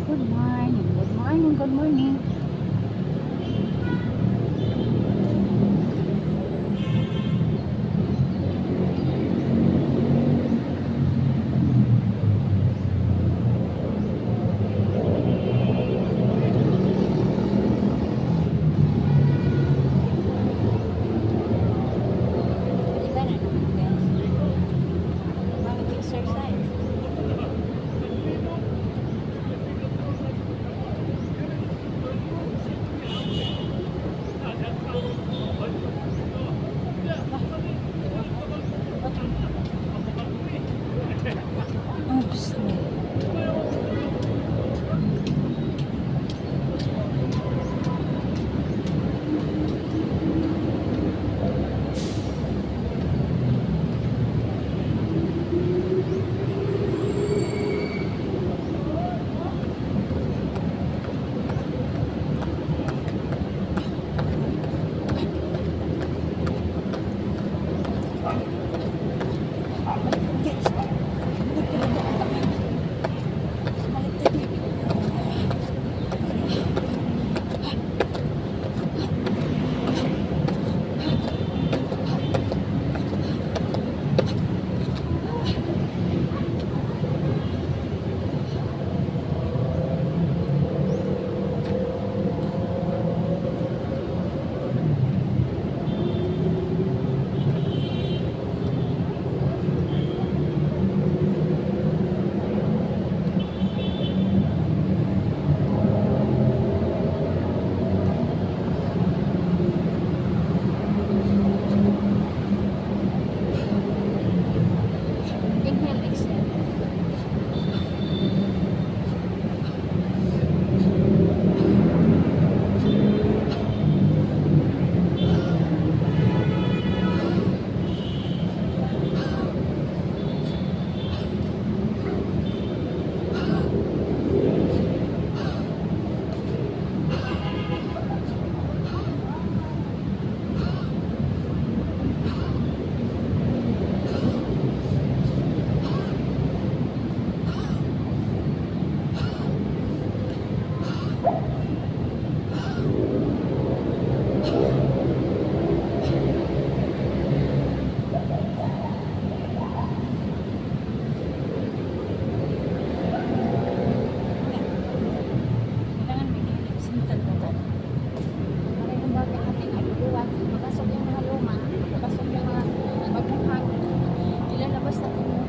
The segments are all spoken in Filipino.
Good morning, good morning, good morning. Iba na naman guys. Mag-exercise. Oops. Inhale, exhale. Kailangan may sintal na to. Para yung baga natin ay luwag. Mapasok yung mga luma. Mapasok yung mga bagong hangin. Ilalabas natin yung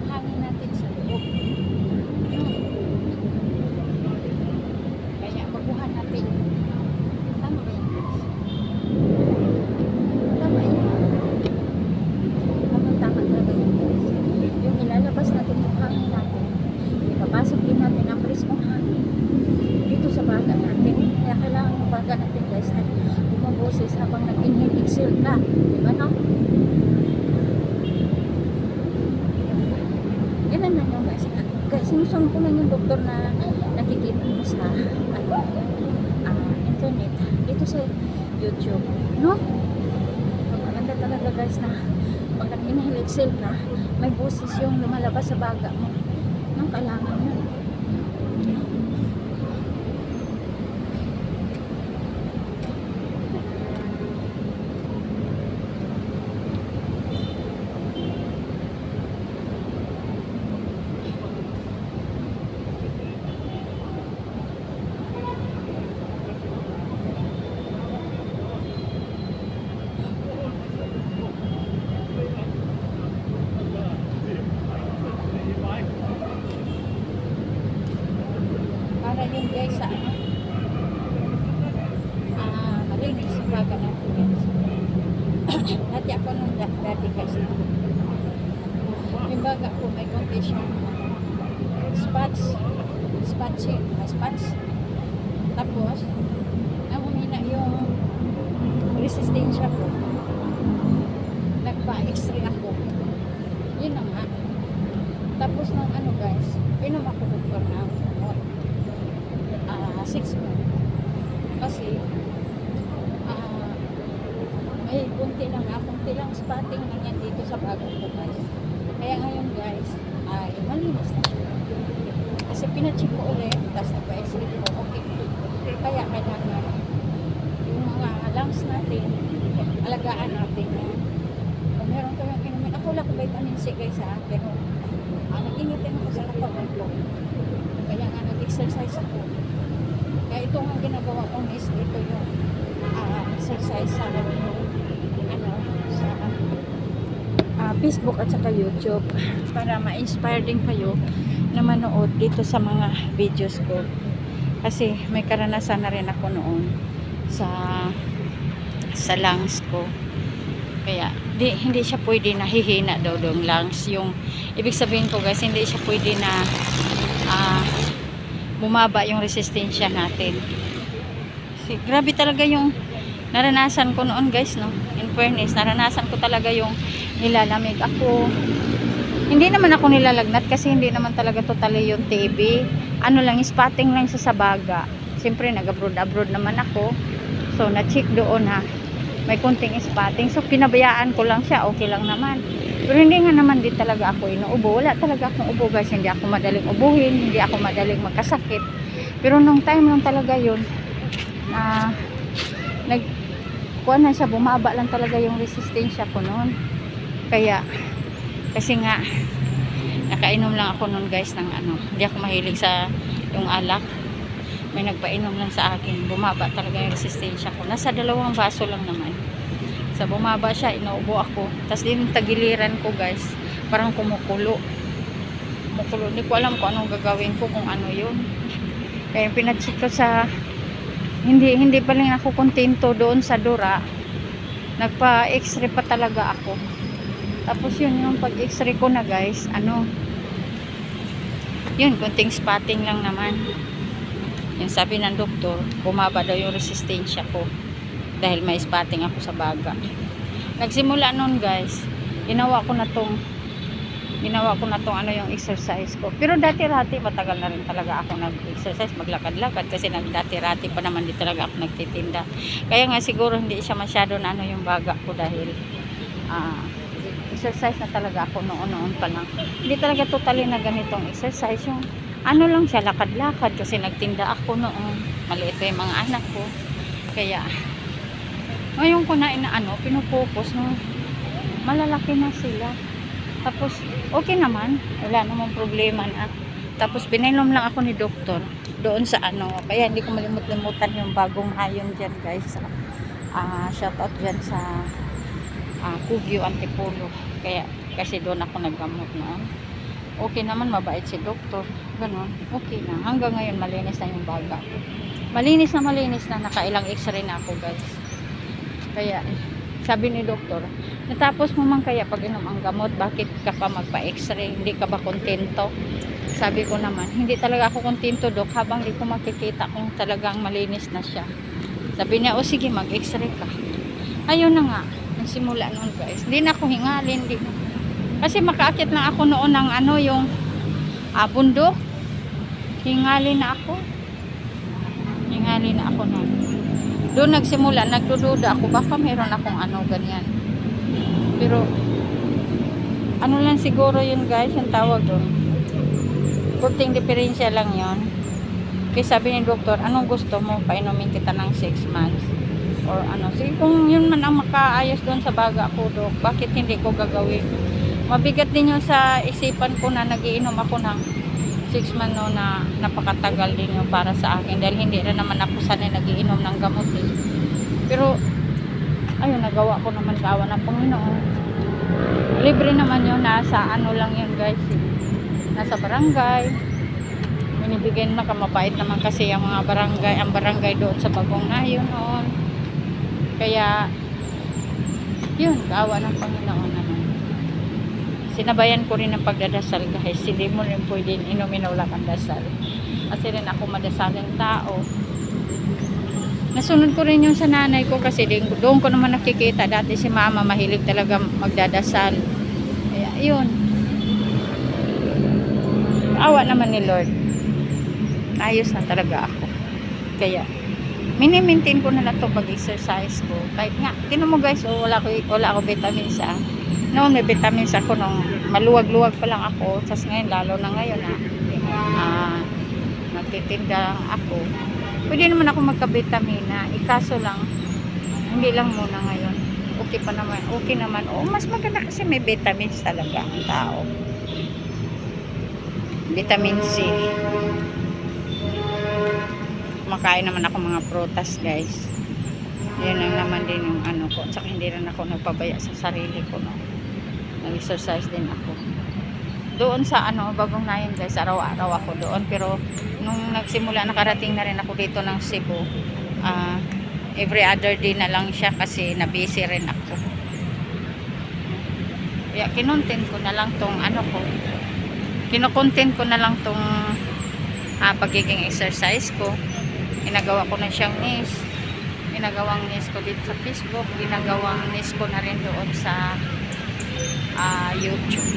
hangin natin sa loob. Kaya baguhan natin. Tama ba yan guys? Tama yan. Tama talaga yan guys. Yung ilalabas natin yung hangin natin. Ipapasok din natin ang preskong hangin dito sa baga natin. Kaya kailangan yung baga natin guys na bumaboses habang nag-inhale, exhale ka. Diba no? Ganun na nyo guys. Guys, sinusunod ko lang yung doktor na nakikita ko sa internet. Dito sa YouTube. No? Maganda talaga guys na pag nag-inhale, exhale ka, may boses yung lumalabas sa baga mo. No? Kailangan yun. Para yun guys sa malinis yung baga natin guys. Dati ako nung dati guys yung baga ko may konti siyang spots tapos humina yung resistensya ko, nagpa-x-ray ako, yun na nga. Tapos nung ano guys, inom ako doktor na 6 months kasi may kunti lang spotting na yan dito sa bagong ko guys. Kaya ngayon guys ay malinis na siya kasi pinacheck ko ulit din. Alagaan natin yan. Kung meron kayong inumin, ako wala ko vitamin C guys ha, pero nag-ingat din ako sa katawan ko. Kaya nga nag-exercise ako. Kaya ito nga ginagawa ko is ito yung exercise sa Facebook at saka YouTube para ma-inspire din kayo na manood dito sa mga videos ko. Kasi may karanasan na rin ako noon sa lungs ko. Kaya hindi siya pwede na hihina daw yung lungs. Yung ibig sabihin ko guys, hindi siya pwede na bumaba yung resistensya natin. Kasi grabe talaga yung naranasan ko noon guys, no? In fairness, naranasan ko talaga yung nilalamig ako. Hindi naman ako nilalagnat kasi hindi naman talaga totally yung TB. Ano lang, spotting lang sa baga. Siyempre, nag-abroad naman ako. So, na-check doon ha. May kunting spotting. So, pinabayaan ko lang siya. Okay lang naman. Pero hindi nga naman din talaga ako inuubo. Wala talaga akong ubo guys. Hindi ako madaling ubuhin. Hindi ako madaling magkasakit. Pero nung time lang talaga yun, kuha na siya, bumaba lang talaga yung resistensya ko noon. Kaya, kasi nga, nakainom lang ako noon guys ng hindi ako mahilig sa yung alak. May nagpainom lang sa akin. Bumaba talaga yung resistensya ko. Nasa 2 baso lang naman. Sa bumaba siya, inuubo ako. Tapos din tagiliran ko guys, parang kumukulo. Hindi ko alam kung anong gagawin ko, kung ano yun. Kaya pinacheck ko sa hindi pa lang ako kontento doon sa dura. Nagpa-x-ray pa talaga ako. Tapos yun yung pag-x-ray ko na guys, yun, kunting spotting lang naman. Yung sabi ng doktor, bumaba daw yung resistensya ko dahil may spotting ako sa baga. Nagsimula noon guys, ginawa ko na tong yung exercise ko. Pero dati-rati matagal na rin talaga ako nag-exercise, maglakad-lakad kasi dati-rati pa naman di talaga ako nagtitinda. Kaya nga siguro hindi siya masyado na yung baga ko dahil exercise na talaga ako noon pa lang. Hindi talaga totally na ganitong exercise, yung lang siya, lakad-lakad kasi nagtinda ako noon. Maliit pa yung mga anak ko. Kaya ngayon ko na pinupokus no, malalaki na sila. Tapos, okay naman. Wala namang problema na. Tapos, pinainom lang ako ni doktor doon sa Kaya, hindi ko malimut-limutan yung bagong hayon dyan, guys. Shout out dyan sa Kugyo Antipolo. Kaya, kasi doon ako naggamot noon. Okay naman, mabait si doktor. Ganon. Okay na. Hanggang ngayon, malinis na yung baga. Malinis na. Nakailang x-ray na ako, guys. Kaya, sabi ni doktor, natapos mo man kaya pag inom ang gamot, bakit ka pa magpa-x-ray? Hindi ka ba kontento? Sabi ko naman, hindi talaga ako kontento dok habang di ko makikita kung talagang malinis na siya. Sabi niya, o sige mag-x-ray ka. Ayun na nga, nagsimula noon guys. Hindi na ako hingalin. Kasi makaakit lang ako noon ng yung bundok. Hingalin na ako noon. Doon nagsimula, nagdududa ako, baka meron akong ganyan. Pero, lang siguro yun guys, yung tawag doon. Kunting diferensya lang yun. Kaya sabi ni doktor, anong gusto mo? Painumin kita ng 6 months. Or sige, kung yun man ang makaayos doon sa baga ko, dok, bakit hindi ko gagawin? Mabigat din yun sa isipan ko na nagiinom ako ng 6 months no, na napakatagal din yun para sa akin dahil hindi na naman ako sanay nagiinom ng gamot eh. Pero ayun, nagawa ko naman kawa ng Panginoon. Libre naman yun, nasa lang yun guys eh. Nasa barangay binibigyan na, mapait naman kasi ang barangay doon sa Bagong Nayon noon. Kaya yun, kawa ng Panginoon naman. Sinabayan ko rin ang pagdadasal guys. Hindi mo rin pwedeng inumin na wala kang dasal. Kasi rin ako madasaling tao. Nasunod ko rin yung sa nanay ko kasi doon ko naman nakikita. Dati si mama mahilig talaga magdadasal. Kaya yun. Awa naman ni Lord. Ayos na talaga ako. Kaya mini-maintain ko na lang ito pag-exercise ko. Kahit nga, tinan mo guys, wala ako vitamins noon may vitamins ako nung maluwag-luwag pa lang ako. Tapos ngayon, lalo na ngayon nagtitinda lang ako. Pwede naman ako magka-vitamina. Ikaso lang, Hindi lang muna ngayon. Okay pa naman. Okay naman. Oo, mas maganda kasi may vitamins talaga ang tao. Vitamin C. Kumakain naman ako mga prutas, guys. Yan lang naman din yung ano ko. Tsaka hindi rin ako nagpabaya sa sarili ko, no. Nag-exercise din ako. Doon sa ano, Bagong Nayon, guys, araw-araw ako doon. Pero nung nagsimula, nakarating na rin ako dito ng Cebu. Every other day na lang siya kasi na-busy rin ako. Kaya kinontent ko na lang tong ano ko. Kinokontent ko na lang tong pagiging exercise ko. Ginagawa ko na siyang niche. Ginagawang niche ko dito sa Facebook. Ginagawang niche ko na rin doon sa YouTube.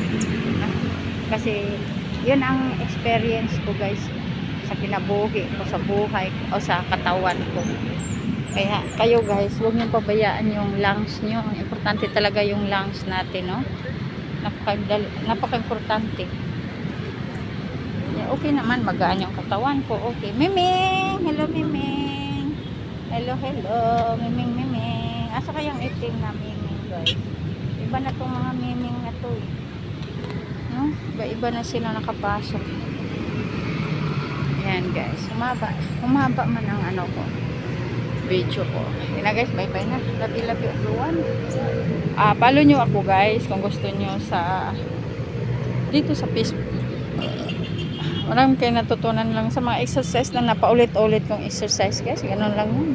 Kasi yun ang experience ko, guys, sa kinabuhi ko, sa buhay ko, o sa katawan ko. Kaya kayo, guys, huwag niyong pabayaan yung lungs niyo. Ang importante talaga yung lungs natin, no? Napaka-importante. Okay naman, magaan yung katawan ko. Okay. Miming! Hello, Miming! Hello, hello! Miming, Miming! Asa kayang itim na Miming, guys? Iba na itong mga Miming na to, eh. No? Iba-iba na sila nakapasok. Yan, guys. Humaba man ang ano ko. Video ko. Yun na, guys. Bye-bye na. Labi-labi everyone. Follow nyo ako, guys, kung gusto nyo sa dito sa Facebook. Marami kayo natutunan lang sa mga exercise na napaulit-ulit kong exercise, guys. Ganun lang yun.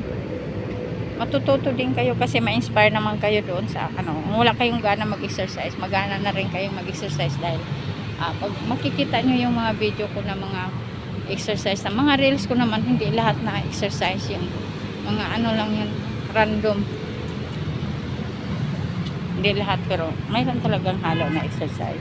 Matututo din kayo kasi ma-inspire naman kayo doon sa ano. Kung wala kayong gana mag-exercise, magana na rin kayong mag-exercise dahil pag makikita nyo yung mga video ko na mga exercise na mga reels ko naman, hindi lahat na exercise yung mga ano lang yun, random. Hindi lahat, pero mayroon talagang halo na exercise.